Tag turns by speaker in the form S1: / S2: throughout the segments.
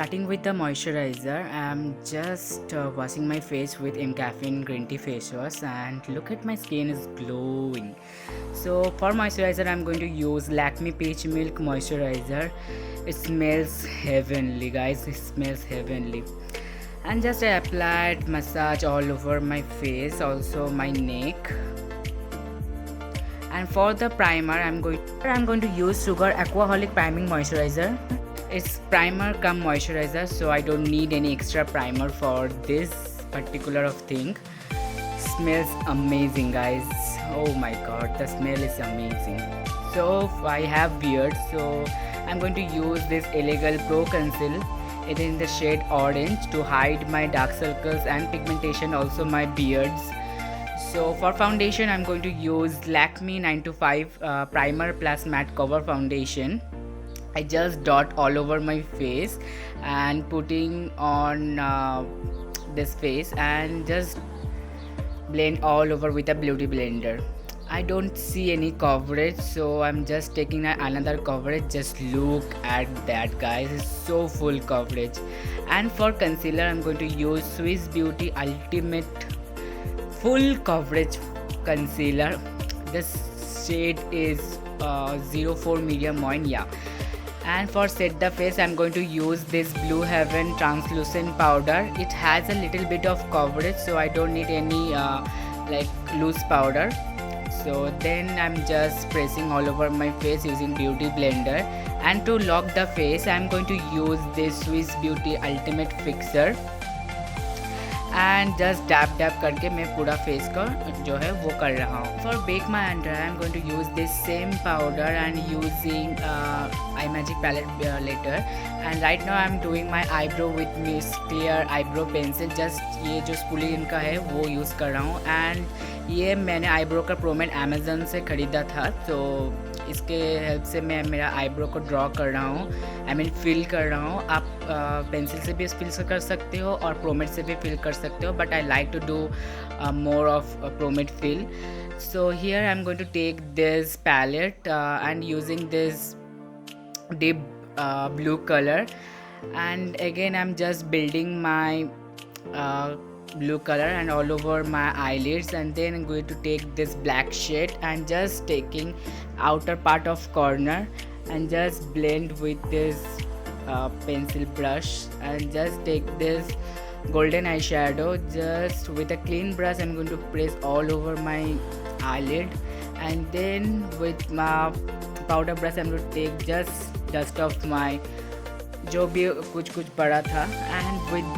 S1: Starting with the moisturizer, I'm just washing my face with M-Caffeine green tea face wash, and look at my skin is glowing. So for moisturizer, I'm going to use Lakme Peach Milk Moisturizer. It smells heavenly, guys. It smells heavenly. And just I applied massage all over my face, also my neck. And for the primer, I'm going to use Sugar Aquaholic Priming Moisturizer. It's primer cum moisturizer, so I don't need any extra primer for this particular of thing. Smells amazing, guys. Oh my god, the smell is amazing. So I have beard, so I'm going to use this Elegal Pro Conceal. It is in the shade orange to hide my dark circles and pigmentation, also my beards. So for foundation, I'm going to use Lakme 925 Primer Plus Matte Cover Foundation. I just dot all over my face and putting on this face and just blend all over with a beauty blender. I don't see any coverage, so I'm just taking another coverage. Just look at that, guys. It's so full coverage. And for concealer, I'm going to use Swiss Beauty Ultimate Full Coverage Concealer. This shade is 04 Medium Wine, yeah. And for set the face, I'm going to use this Blue Heaven translucent powder. It has a little bit of coverage, so I don't need any like loose powder. So then I'm just pressing all over my face using beauty blender. And to lock the face, I'm going to use this Swiss Beauty Ultimate Fixer. And just dab dab करके मैं पूरा face का जो है वो कर रहा हूँ. For bake my under eye am going to use this same powder and using eye magic palette later. And right now I am doing my eyebrow with miss clear eyebrow pencil. Just ये जो स्पूलिन का है वो use कर रहा हूँ. And ये मैंने आईब्रो का प्रोमेट अमेज़न से ख़रीदा था, तो इसके हेल्प से मैं मेरा आईब्रो को ड्रॉ कर रहा हूँ, आई मीन फिल कर रहा हूँ. आप पेंसिल से भी फिल कर सकते हो और प्रोमेट से भी फिल कर सकते हो, but I like to do more of pomade fill. So here I am going to take this palette and using this deep blue color, and again I'm just building my blue color and all over my eyelids, and then I'm going to take this black shade and just taking outer part of corner and just blend with this pencil brush and just take this golden eyeshadow. Just with a clean brush I'm going to press all over my eyelid, and then with my powder brush I'm going to take just dust of my जो भी कुछ पड़ा था. And with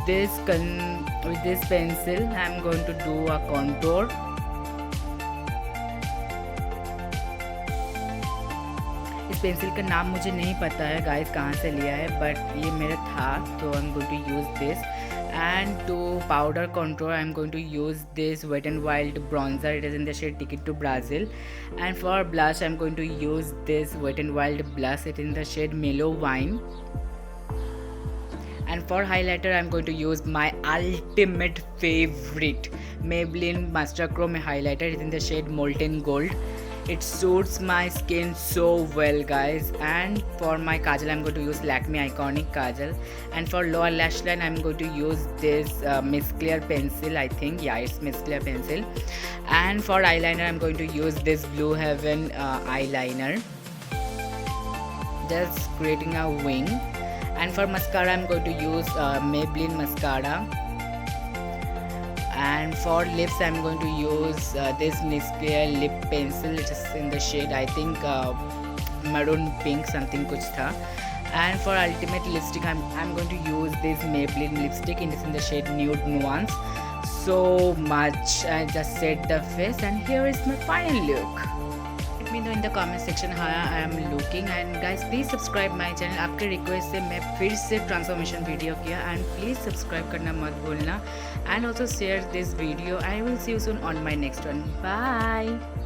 S1: this pencil I'm going to do a contour. इस pencil का नाम मुझे नहीं पता है गाइस कहाँ से लिया है, बट ये मेरा था, तो I'm going to use this. And to powder contour I'm going to use this Wet n Wild bronzer. It is in the shade Ticket to Brazil. And for blush I'm going to use this Wet n Wild blush. It is in the shade Mellow Wine. And for highlighter I'm going to use my ultimate favorite Maybelline Master Chrome highlighter. It is in the shade Molten Gold. It suits my skin so well, guys. And for my kajal I'm going to use Lakme Iconic Kajal. And for lower lash line I'm going to use this Miss Clear pencil. I think, yeah, it's Miss Clear pencil. And for eyeliner I'm going to use this Blue Heaven eyeliner, just creating a wing. And for mascara I'm going to use Maybelline mascara. And for lips I'm going to use this Miss Clear lip pencil. It is in the shade I think maroon pink something kuch tha. And for ultimate lipstick I'm going to use this Maybelline lipstick. It is in the shade Nude Nuance. So much. I just set the face and here is my final look. Let me know in the comment section how I am looking. And guys please subscribe my channel. आपके request से मैं फिर से transformation video किया, and please subscribe करना मत भूलना. And also share this video. I will see you soon on my next one. Bye.